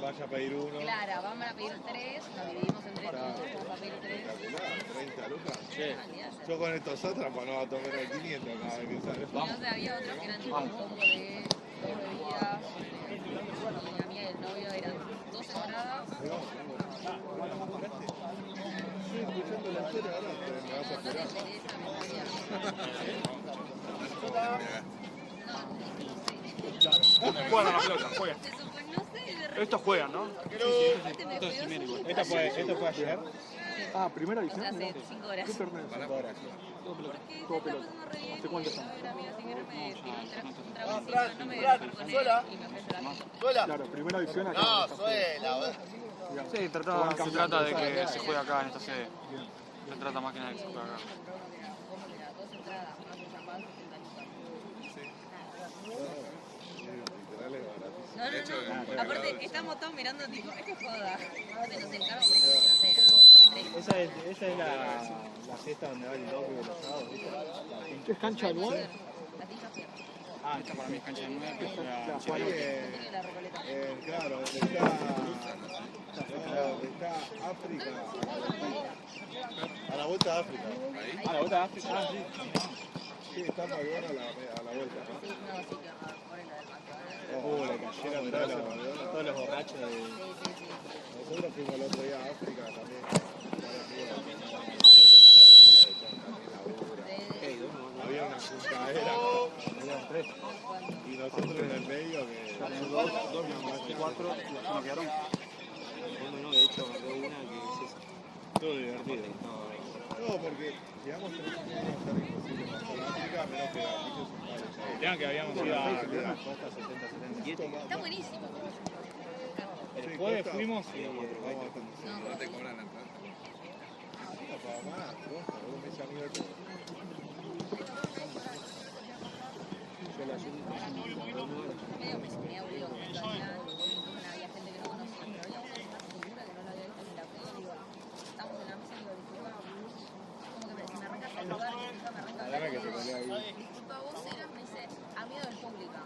vaya a pedir uno. Claro, vamos a pedir 3, nos dividimos entre todos, vamos a pedir 3. 30 lucas. Yo con estos otros, pues no va a tomar el 500 cada vez que sale. Y no sé, había otros que eran tipo un combo de 2 bebidas. La mía y el novio eran 2 entradas. Estoy escuchando la historia ahora, pero me vas a esperar. Juegan a la pelota, juegan. Estos juegan, ¿no? ¿Esto fue ayer? Ah, primera división. Hace 5 horas. ¿Qué torneo? Para ahora. Porque Todo se está pelota. pasando re bien. ¿Hace cuánto están? Era amigo, si quiero me tiró un tragocito, no me dejó poner y me ofreció la foto. Claro, primera división acá. No, suela. Sí, se trata de que se juegue acá en esta sede. Se trata más que nada de que se juegue acá. Como que era 2 entradas, más un champán, 70 lucas. No. Aparte, estamos todos mirando tipo, esto es joda. Aparte nos encargamos porque es trasera. Esa es la fiesta donde va el doble de los sábados, ¿viste? ¿Qué es cancha de 9? La tija fierro. Ah, esta para mí es cancha de 9, que juega Tiene la Recoleta. Claro, está África. A la vuelta de África. Ah, la vuelta de África. Ah, sí. Sí, está Malbona a la vuelta, ¿no? Sí, no, sí que por el del Le cayeron todos los borrachos de... Sí. Nosotros fuimos el otro día a África también. Había una juntadera. Habían 3. Y nosotros en el medio que... 2 más 4, nos quedaron. No, de hecho agarró una que es esa. Todo divertido. No, porque llegamos 3 años a estar imposible pasar a África, a menos que aquellos centrales. Vean que habíamos ido a la costa 70-70. Está buenísimo. el jueves fuimos y No te cobran la entrada. No, para más, vos me llamé de todo. Medio me aburrió con esto allá. Había gente que no conocía, pero había una figura que no la había visto ni la pego. Digo, estamos en la mesa y digo, disculpa, como que se me arranca el lugar, me arranca el lugar. Disculpa, vos eras, me dice, amigo del público.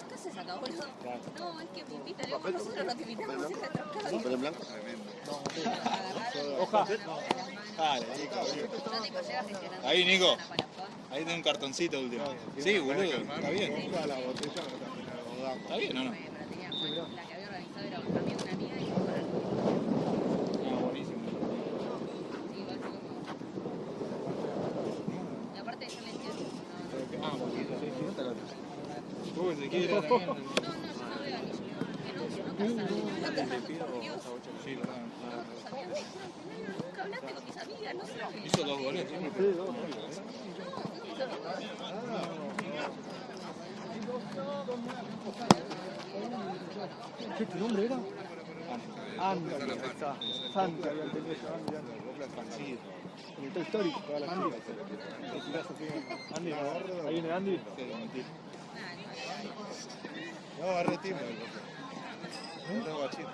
¿Qué haces acá, boludo? No, es que me invitan, digo, nosotros no te invitamos, es atracado. ¿Pero en blanco? Tremendo. Hoja. Dale, ahí, Nico. Ahí tengo un cartoncito último. Sí, boludo, está bien. Toda la botella no termina de rodar. ¿Está bien o no? La que había organizado era un amigo de una amiga y yo para el Ah, buenísimo. Sí, igual fue como... Y aparte yo le decía... Ah, poquito, sí, sí. Uy, se quiere también. No, yo no veo anillo. Que no pasa. Por Dios. Sí, perdón. Nunca hablaste con mis amigas, no sabes. Hizo 2 goles, ¿sí? ¿Qué tu nombre era? Andy, ahí está. Santi había entendido yo. En el Toy Story. Andy, ahí viene Andy. No, agarré timbre. No tengo bachito.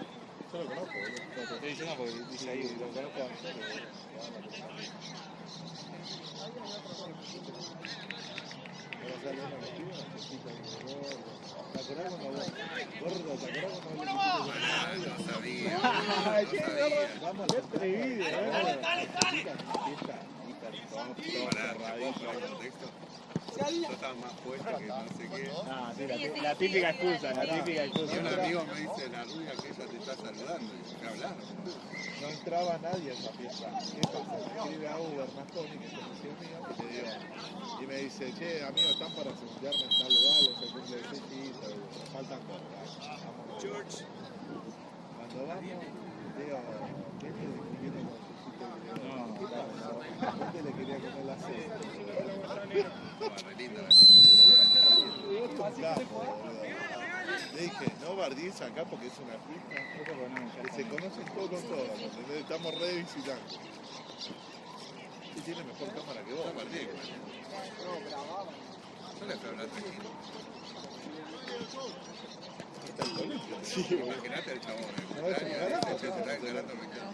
Yo lo conozco, boludo. Te estoy diciendo porque dice ahí. Lo conozco a nosotros. Ahora sale uno vestido, ¿te acordás cuando vos? Gordo, ¿te acordás cuando vos le dijiste? No sabía. Ay, qué gordo. Vamos a atrevido, dale. Fiesta hiper yo estaba más puesta que no sé qué. Ah, sí, la típica excusa, la típica excusa. Y un amigo me dice, la rubia que ella te está saludando. Y ¿qué hablaron? No entraba nadie a esa fiesta. ¿Qué pasa? Me escribe a Uber Masconi, que es conocido mío, que le digo. Y me dice, che, amigo, ¿están para segundearme en tal lugar? Es el cumple de Ceci, faltan cosas. George. Cuando vamos, digo, ¿qué te discutiendo con Cecito? La gente le quería comer la cena. Le dije, no bardís acá porque es una fiesta que se conocen todos con todos, ¿entendés? Estamos re visitando. Sí, tiene mejor cámara que vos, Bardí. Yo le estoy hablando aquí. ¿Está el colegio? Sí, imagínate al chabón. No, es un garaje. Se está encarando mi cara.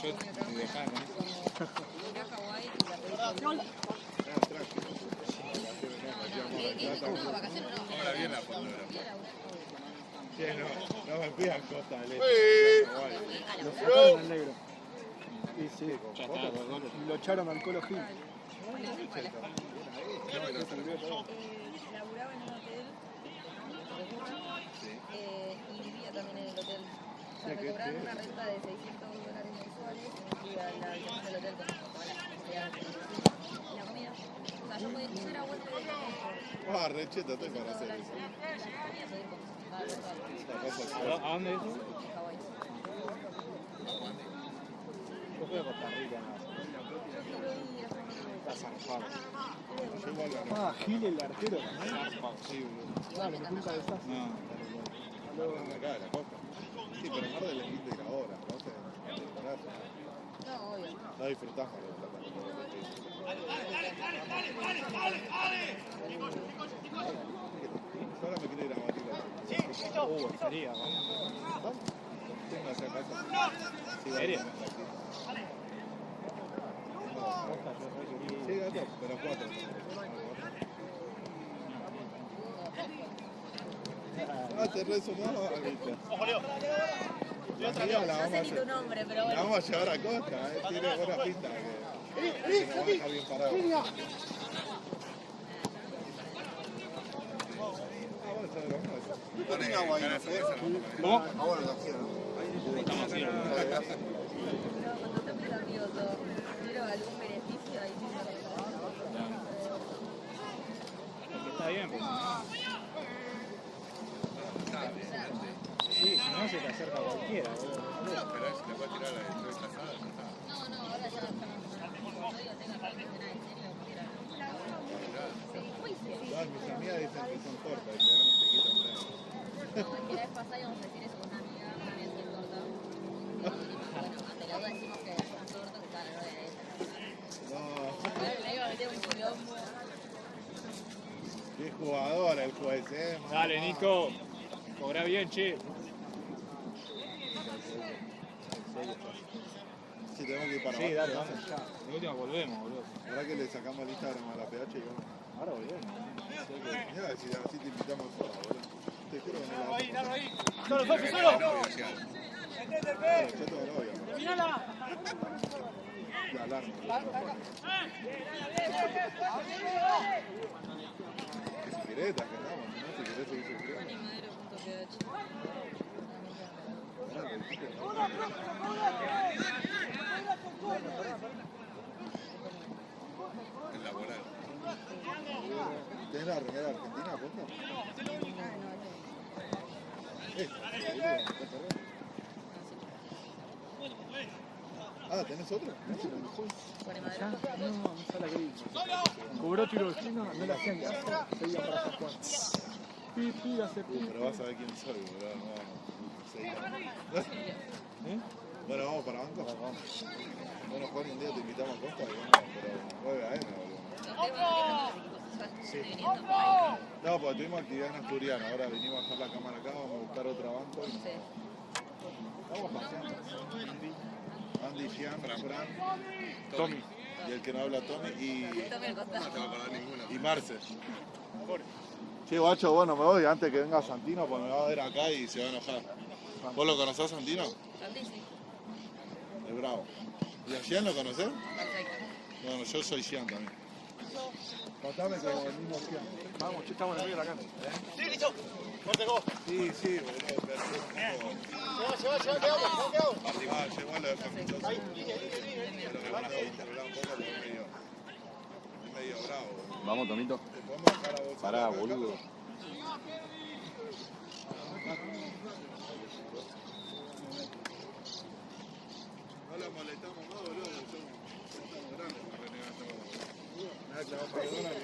Yo te dejaba con eso. Ir a Hawái y la película. práctica. No, vacaciones no. Ahora bien la fotografía. Che, no me pidan Costa del Este. Lo sacaron al negro. Sí, sí. Ya está, los goles. Y lo echaron al Colo Gil. Laburaba en un hotel y vivía también en el hotel. O sea, me cobraban una renta de $600 mensuales y me incluía la habitación del hotel con todas las necesidades y la comida. O sea, yo podía hacer a vuelta de Ah, recheta, estoy para hacer eso. ¿A dónde es? Hawái. Yo fui a Costa Rica. Está zarpado. Ah, Gil el arquero. Sí, boludo. Dale, me punta de esas. No. Acá de la costa. Sí, pero Mar del es lindo ir ahora, ¿no? No, obvio. No disfrutás Mar del Ahora me quiero ir a Bariloche. Sería, ¿no? Tengo hacia casa. ¿Sería? Sí, gato, pero 4. Ah, te resumaba, ¿viste? La mía la No vamos a sé ni tu hacer. nombre, pero La bueno. vamos a llevar a Costa, tiene buena pinta que nos va a dejar bien parados. No tenga agua ahí, ¿Cómo? Ahora la quiero. Estamos así. No, cuando está muy nervioso, quiero algún beneficio ahí sí Está bien, pues. Sí, si no se te acerca cualquiera, boludo. No, pero si le puedes tirar la estoy casada, no está. No, ahora ya estamos. Cuando digo tenga para que nada en serio, quiero. Todas mis amigas dicen que son cortas y te dan un piquito en medio. No, es que la vez pasada íbamos a decir eso con una amiga, una amiga que es corta. Bueno, ante la duda decimos que son cortos, que para no de ella. No, Le iba a meter un quilombo. qué jugador el juez, Dale, Nico. Cobra bien, che. Si tenemos que ir para Sí, abajo, dale, ¿no? vamos ya. De última volvemos, boludo. Ahora que le sacamos el Instagram a la PH y vamos. Ahora volvemos. Mira, si así te invitamos sola, boludo. Te juro que no la vamos. ¡Solo, Sofi, solo! Yo te lo voy a la alarma. Si querés, te agendamos, ¿no? Si querés seguir suscribiendo. Animadero.ph. El laboral. ¿Tenés la remera argentina, posta? Ah, ¿tenés otra? No, no sale que cobró tiro de esquina, no la hacían caso, seguía para San Juan. Pi, hace pi. Pero vas a ver quién soy, boludo. No, bueno, vamos para banco. Bueno, Juan, un día te invitamos a Costa y vamos, pero 9 AM, boludo. Sí. No, porque tuvimos actividad en Asturiano, ahora venimos a dejar la cámara acá, vamos a buscar otro banco. Y... Vamos paseando. Andy, Gian, Fran, Tommy. Y el que no habla, Tommy. Y Marce. Che, guacho, bueno, me voy antes que venga Santino, porque me va a ver acá y se va a enojar. ¿Vos lo conocés, Santino? Sí. Es bravo. ¿Y a Gian lo conocés? Perfecto. Bueno, yo soy Gian también. Contame como el mismo Gian. Vamos, che, estamos en el medio de la cancha. Sí, listo. Corte gol. Sí, boludo, perfecto. Lleva, quedamos. Ah, llegó lo de Famichoso. Ahí, línea. Pero me van a controlar un poco porque es medio bravo. Vamos, Tomito. Te podemos dejar a vos. Pará, acá. boludo. No la molestamos más, boludo. Somos grandes para renegar todo. Nada, clavó perdona que...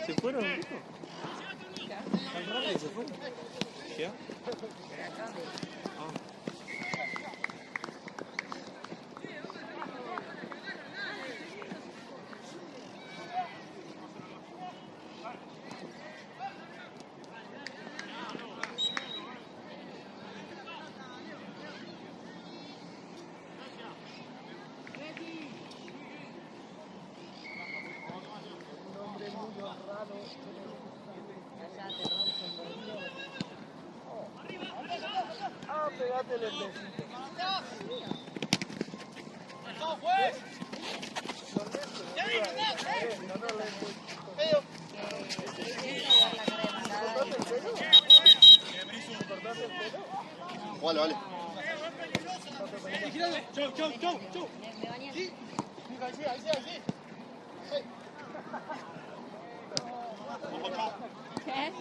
¿Se fueron, Nico? ¿Tan rápido se fueron? ¿Ya? Pegate el besito. ¡No, pues! Vale, vale. Chau, chau, chau, chau. Me bañé. Ahí sí, ahí sí, ahí sí. ¿Qué?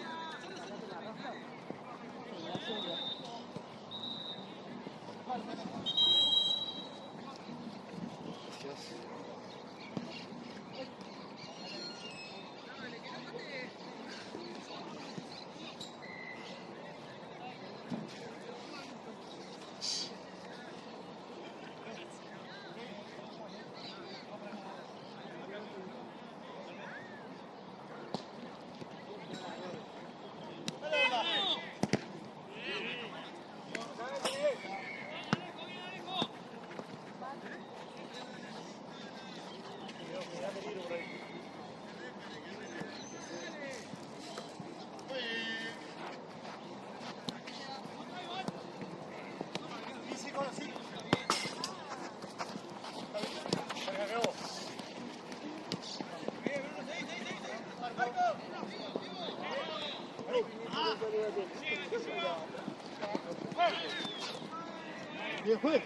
Bien, juez.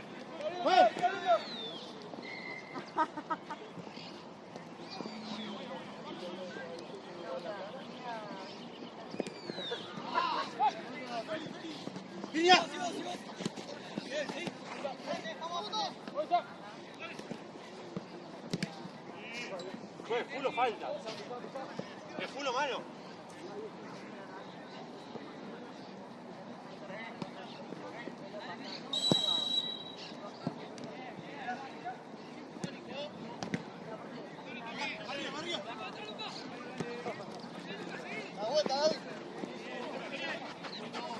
Juez. ¡Línea! Juez, fulo falta. ¿Es fulo mano?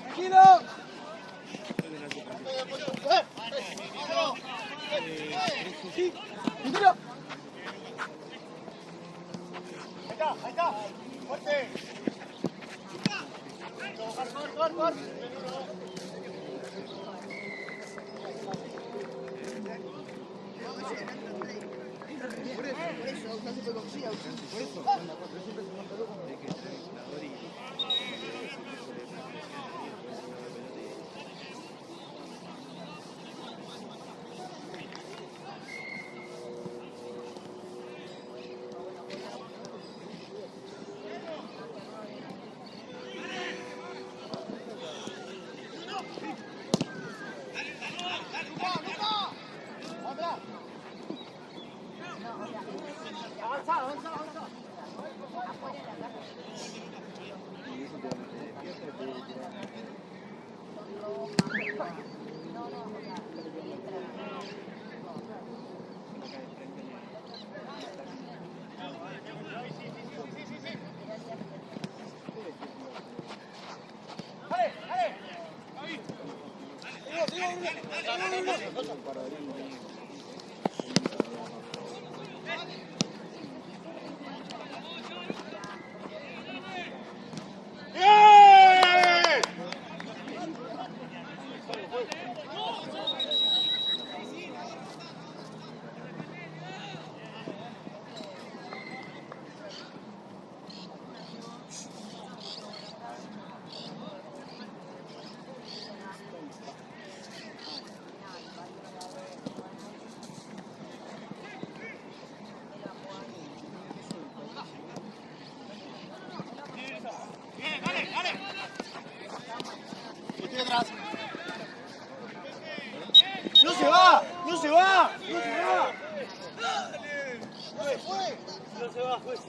¡Tranquilo! ¡Sí! ¡Primero! Ahí está. Fuerte. Gol. Estoy atrás. ¡No se va! ¡No se va! ¡No se va! No se va, juez.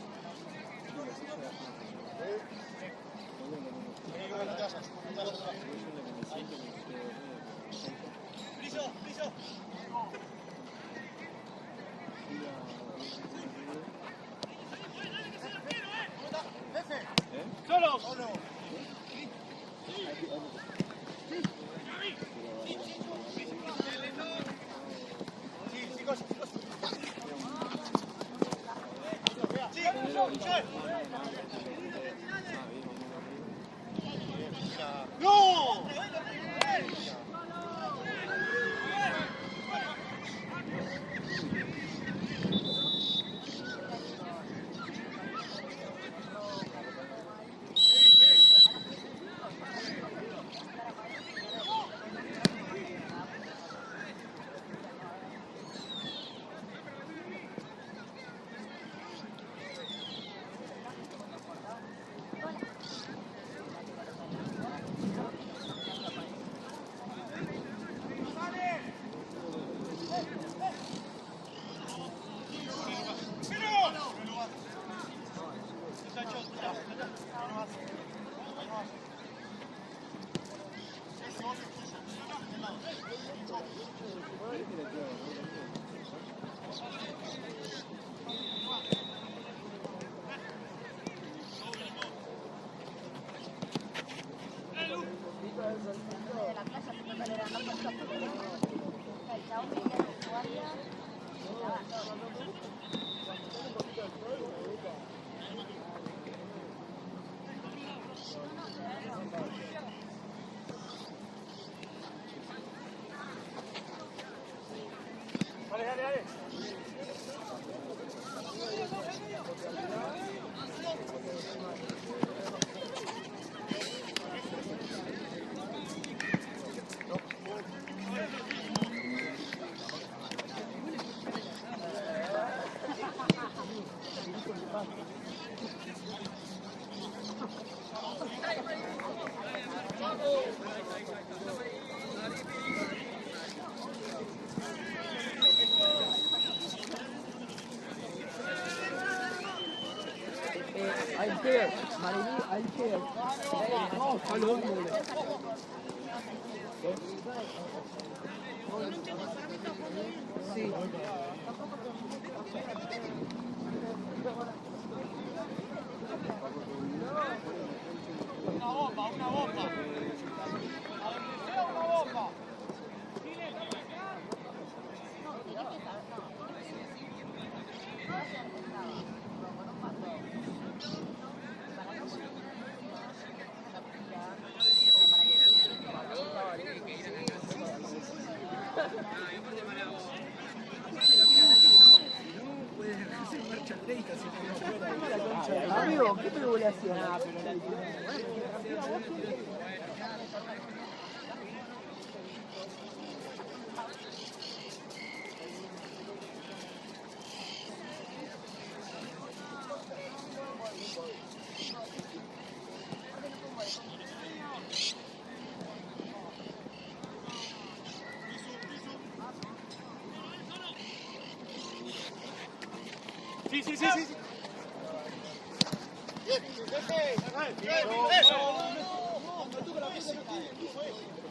Solo. ¡No! I'll care, Marilí, I'll care. No, salud. Sí. Una bomba, una bomba. Una bomba. Amigo, ¿qué triangulación? Sí, sí, sí, sí.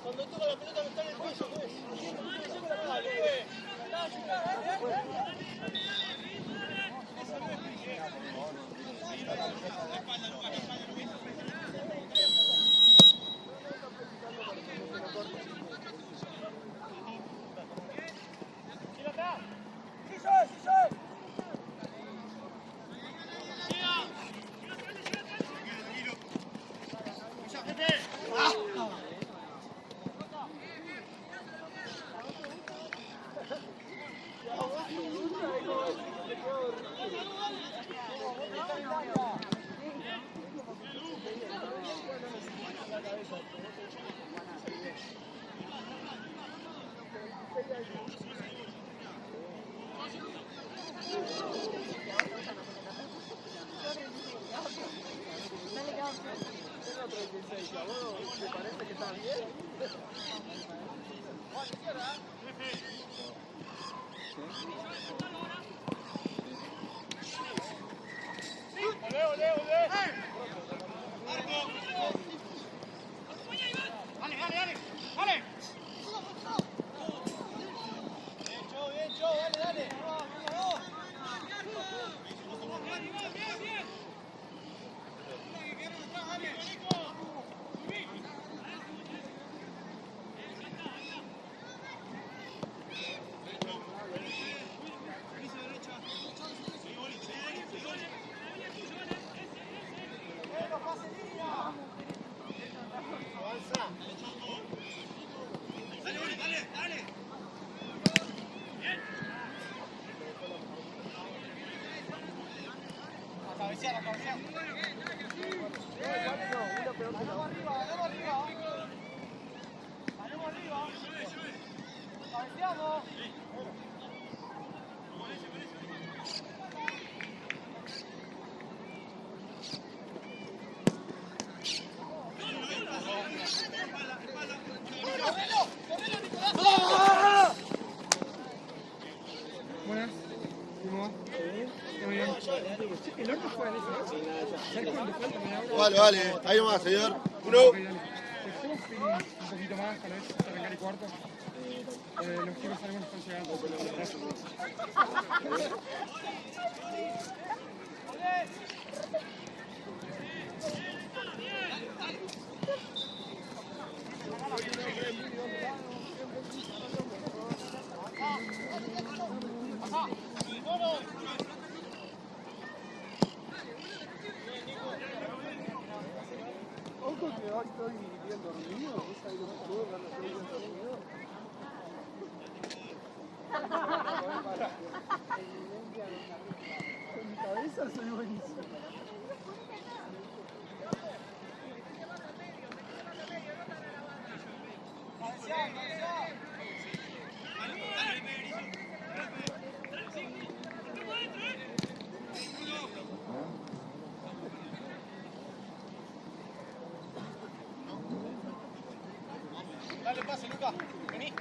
Cuando toca la pelota no está en el piso, Leo, Leo. Buenas. ¿Cómo va? ¿Todo bien? ¿El otro fue en ese? ¿Sabes cuánto falta? Vale, vale. Ahí nomás, señor. Uno. Ok, dale. ¿Te puedo pedir un poquito más, tal vez, hasta arrancar y cuarto? Los chicos algunos están llegando. Ojo que hoy estoy bien dormido, esa es lo que puedo cuando estoy bien dormido. Con mi cabeza soy buenísimo. Dale pase, Luca. Vení.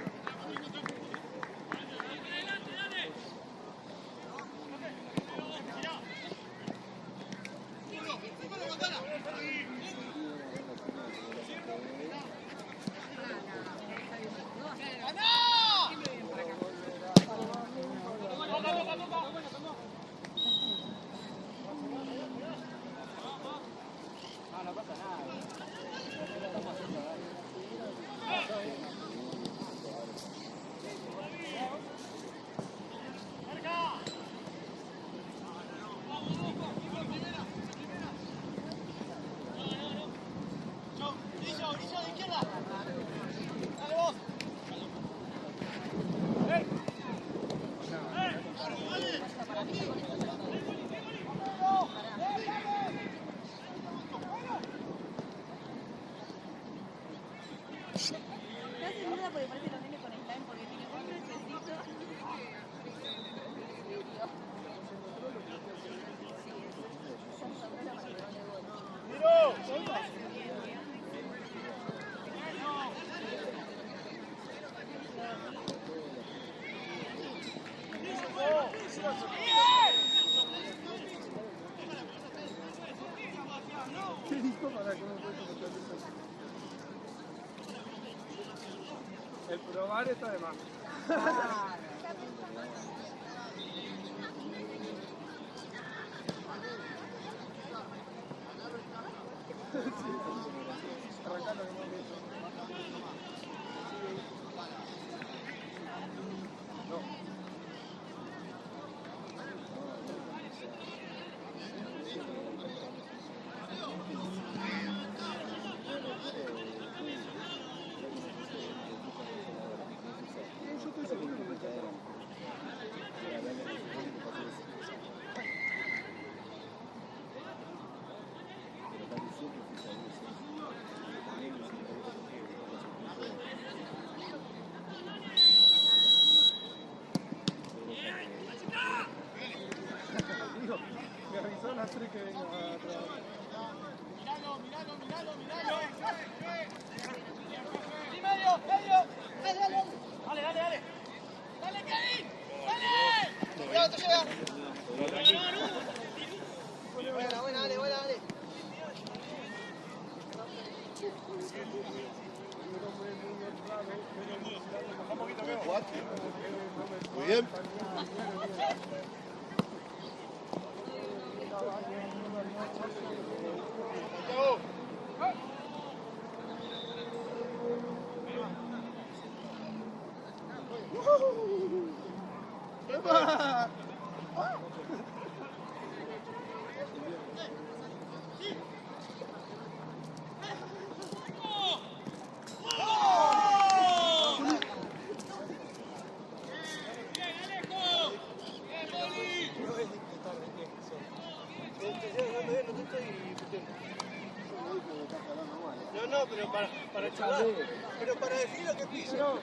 Casi burda porque parece los nenes con slime porque tiene un necesito. ¿Qué dijo para que no pueda meter eso? El probar está de más. Arrancalo que no me yo estoy seguro que me echaron. Digo, me avisó a las 3 que vengo a trabajar. Sí, medio, medio. Dale, dale. Dale, dale, dale. Dale, Kevin. Dale. Cuidado, te llega. Buena, buena, dale, buena, dale. Muy bien. No, pero para charlar. Pero para decir lo que pienso.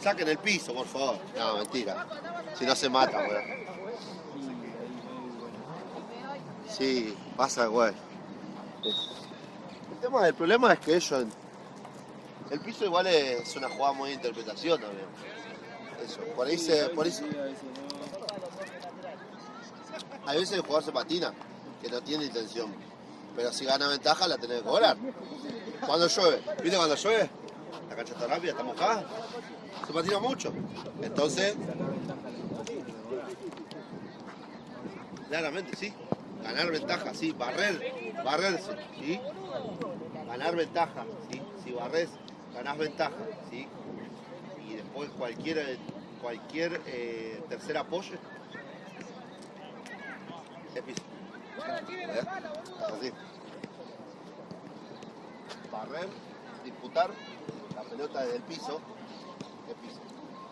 Saquen el piso, por favor. No, mentira. Si no se mata, weón. Sí, pasa, güey. El problema es que ellos... El piso igual es una jugada muy de interpretación también. Eso, por ahí se... Hay veces el jugador se patina, que no tiene intención. Pero si gana ventaja la tenés que cobrar. Cuando llueve, ¿viste cuando llueve? La cancha está rápida, está mojada. Se patina mucho. Entonces... Claramente, sí. Ganar ventaja, sí. Barrerse, sí. Ganar ventaja, sí. Si barres, ganás ventaja, sí. Y después cualquier tercer apoyo es piso. Así. Barrer, disputar la pelota desde el piso, es piso.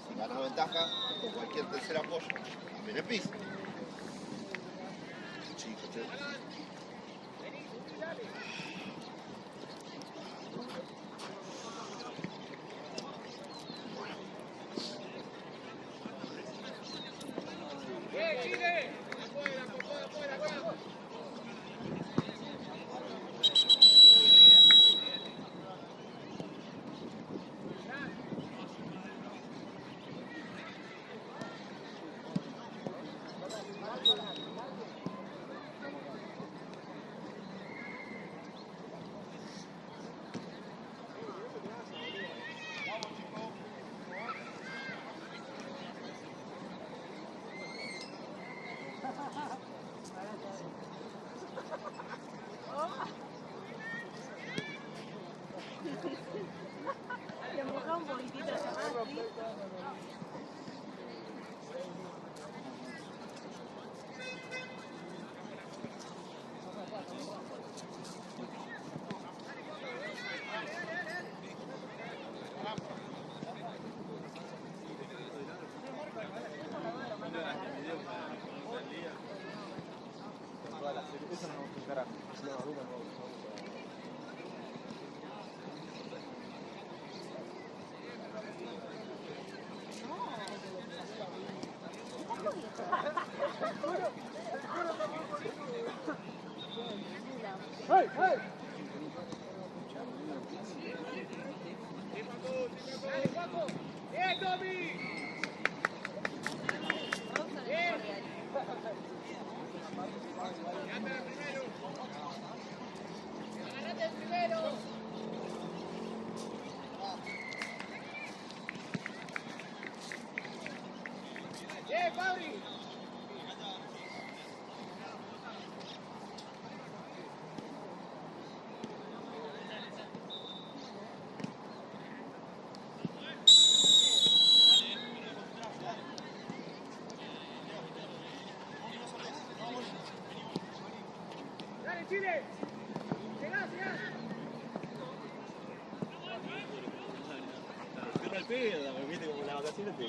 Si ganás ventaja, cualquier tercer apoyo también es piso. Chico, che. ¡Hey, hey! ¡Bien, Tommy! ¡Agarrate el primero! ¡Bien, Fabri! ¡Dale, Chile! ¡Llegá, llegá! Vete al pedo, me viste como las vacaciones te...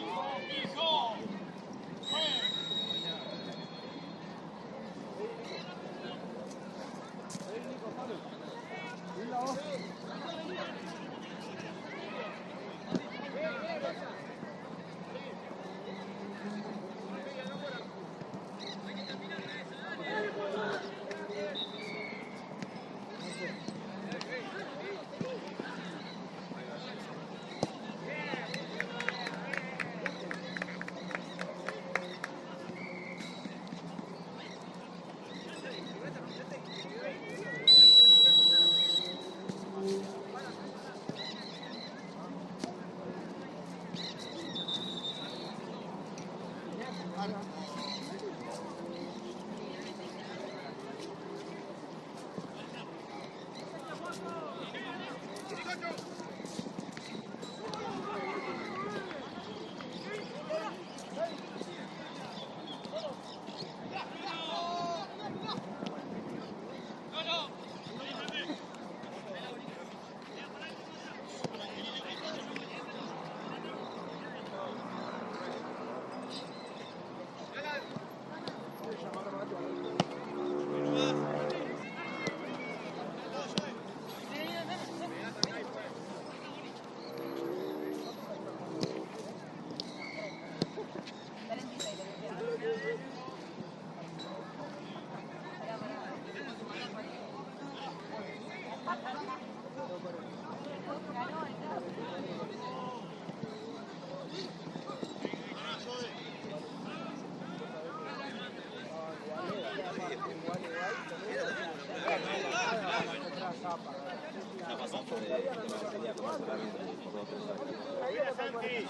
Santi.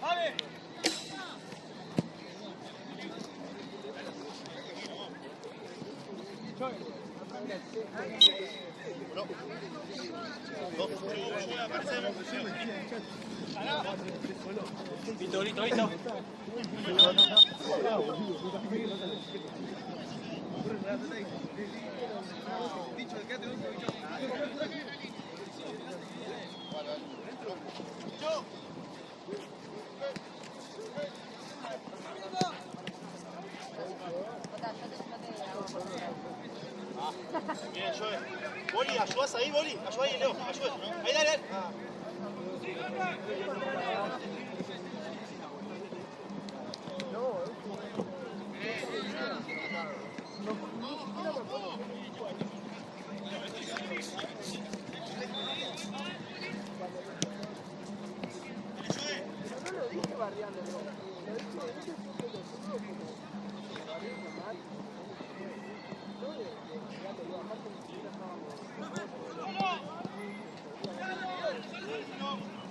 ¡Vale! Listo, listo, listo. Bien, Joel. Boli, ayudás ahí, Boli. Ayudá ahí, Leo. Ayudá. Ahí, dale, dale.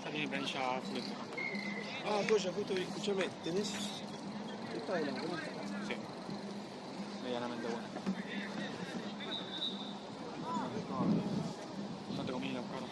Ya tiene planilla full. Ah, Goya, justo escuchame, ¿tenés esta de la buena? Sí. Medianamente buena. No te comí la cara.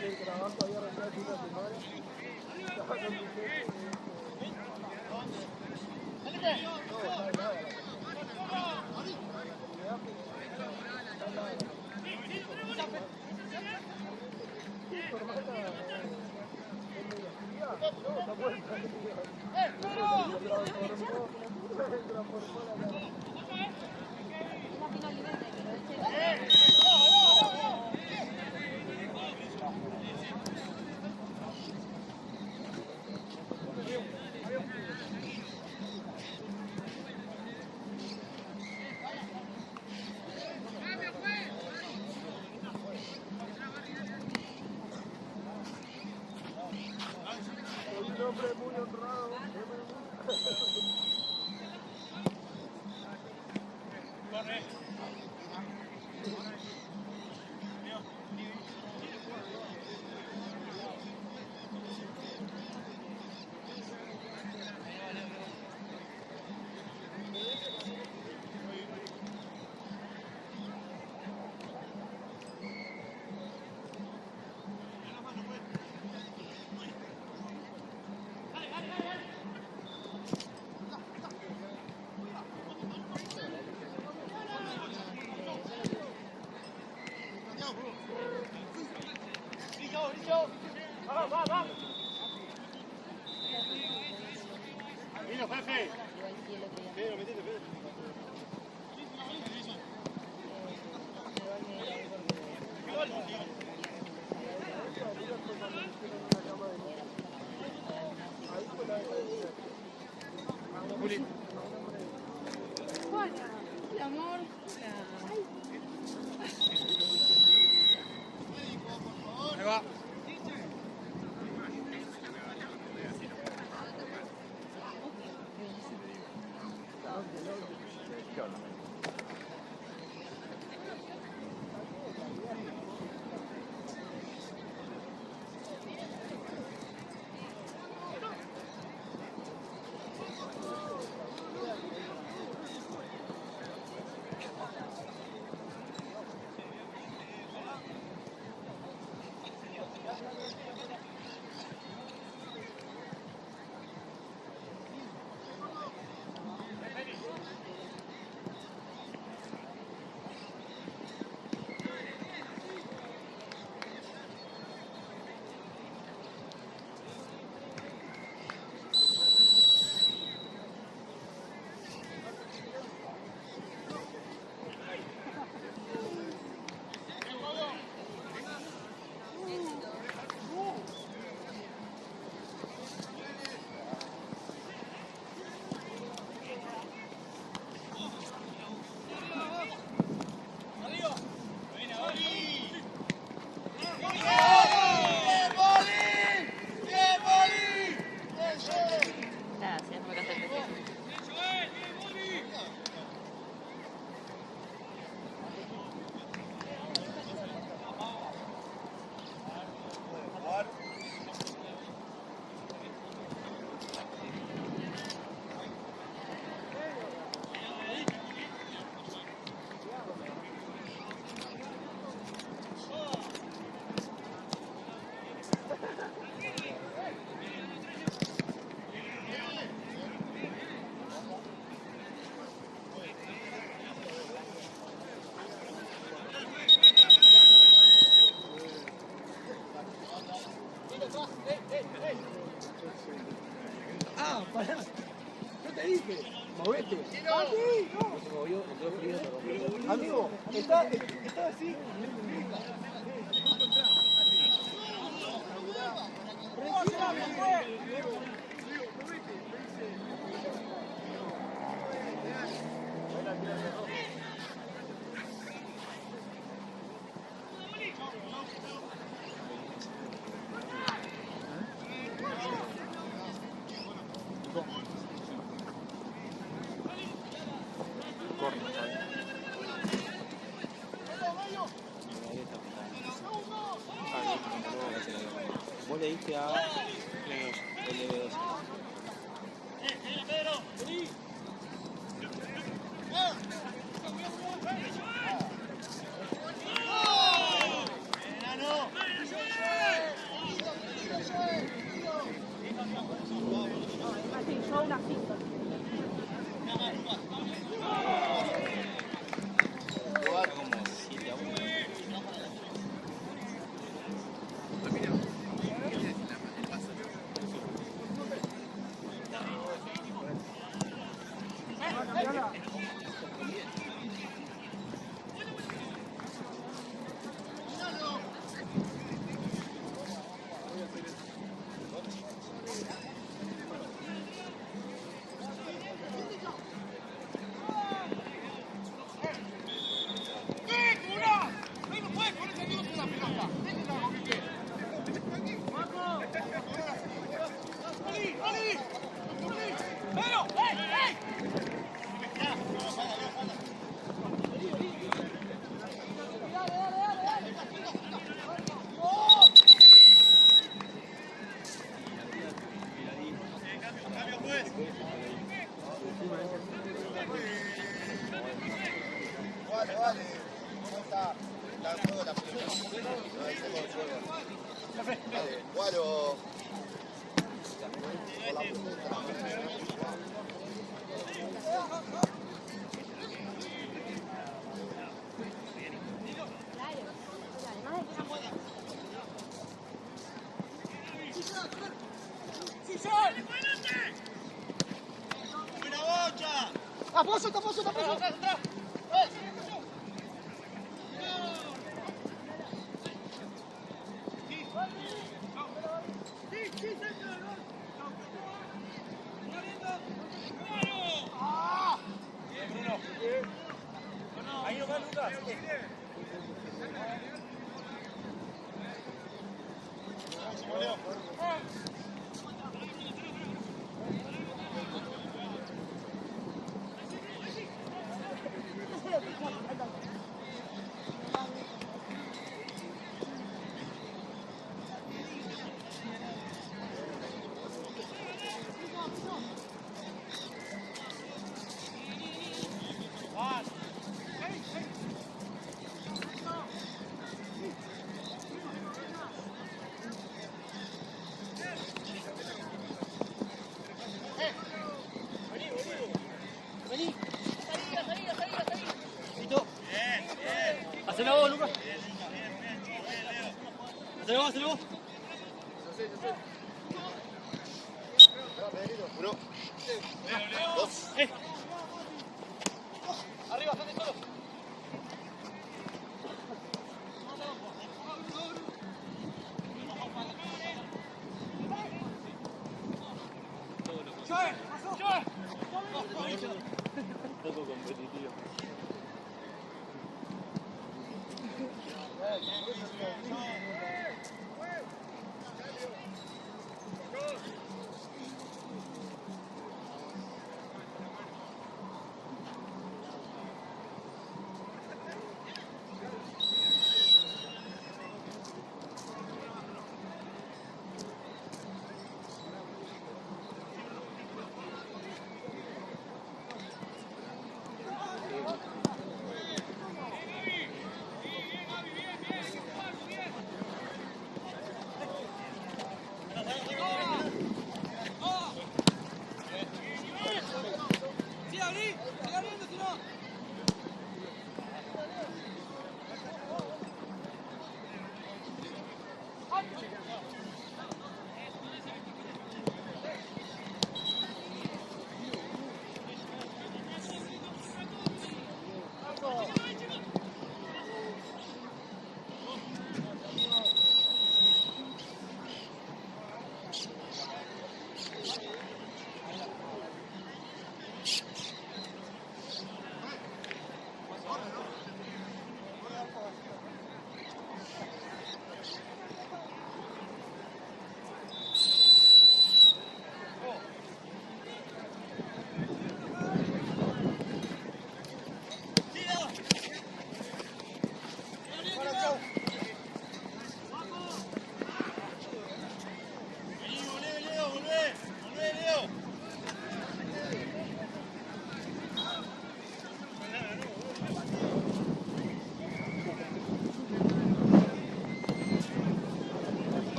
El trabajo había arrancado hace una semana. Estaba con mi jefe. Un hombre muy honrado. Vino, jefe. Pedro, metete, Pedro. Hola, el amor. Ahí va. Ah, pará. Yo te dije, movete. Aquí, no. Se movió, entró frío, se rompió. Amigo, está así. Vos le diste a LB2. ¡Taposo! Ahí nomás, Lucas. Hacelo vos, Lucas. Hacelo vos. Uno. Dos. Arriba, estate solo. Un poco competitivo.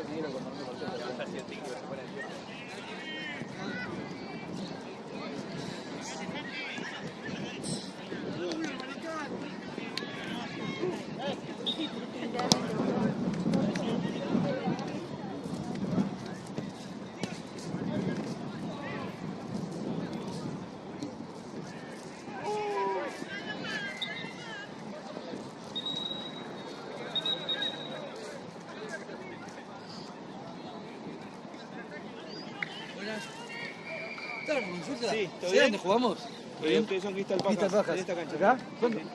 negro con nombre por Sí, ¿todo ¿Sí? bien? ¿Dónde jugamos? Ustedes son Cristal Pajas. Cristal Pajas. En esta cancha. ¿Acá?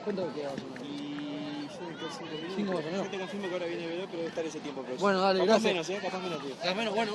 ¿Cuánto queda? Y yo me quedo 5 minutos. 5 más o menos. Yo te confirmo que ahora viene el veló, pero debe estar ese tiempo. Pero Bueno, dale, capaz gracias. menos, capaz menos, tío. Al menos, bueno.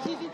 Vení.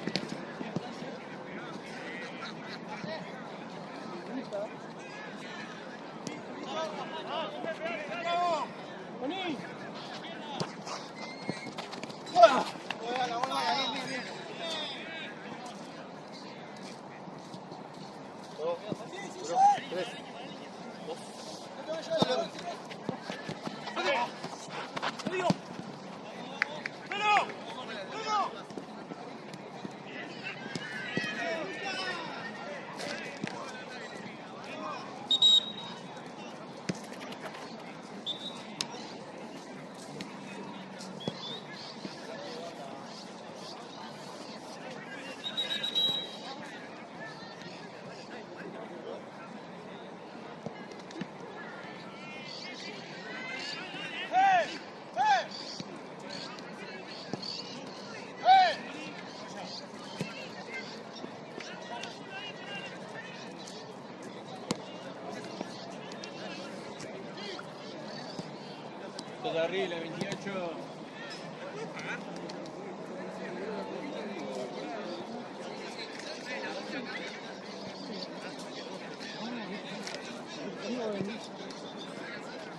Arriba, 28.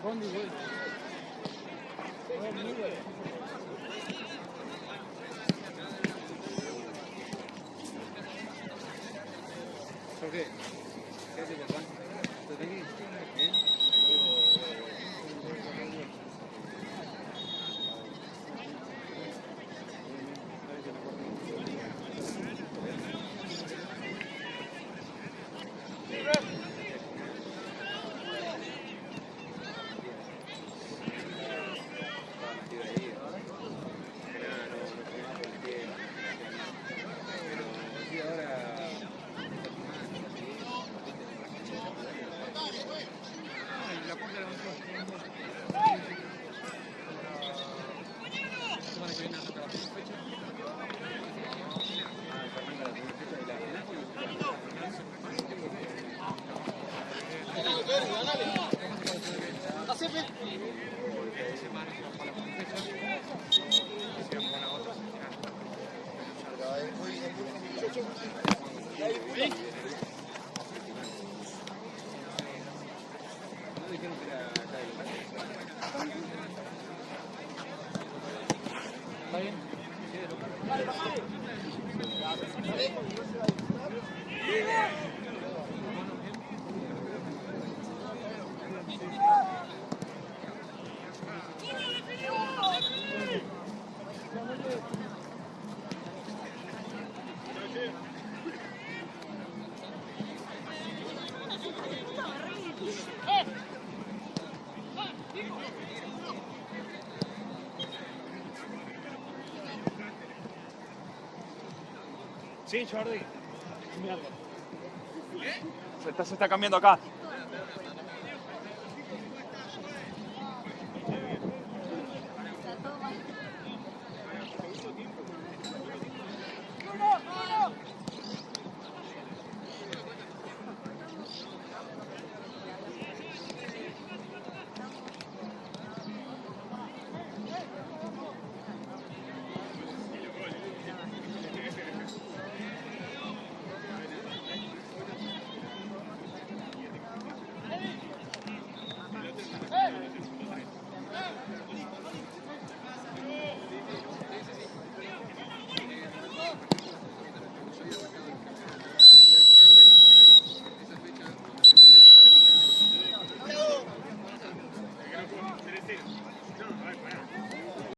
Bondi, güey. ¿Por qué? ¿Qué hace papá? ¿Estás aquí? ¿Eh? Sí, Jordi. Mierda. Se está cambiando acá.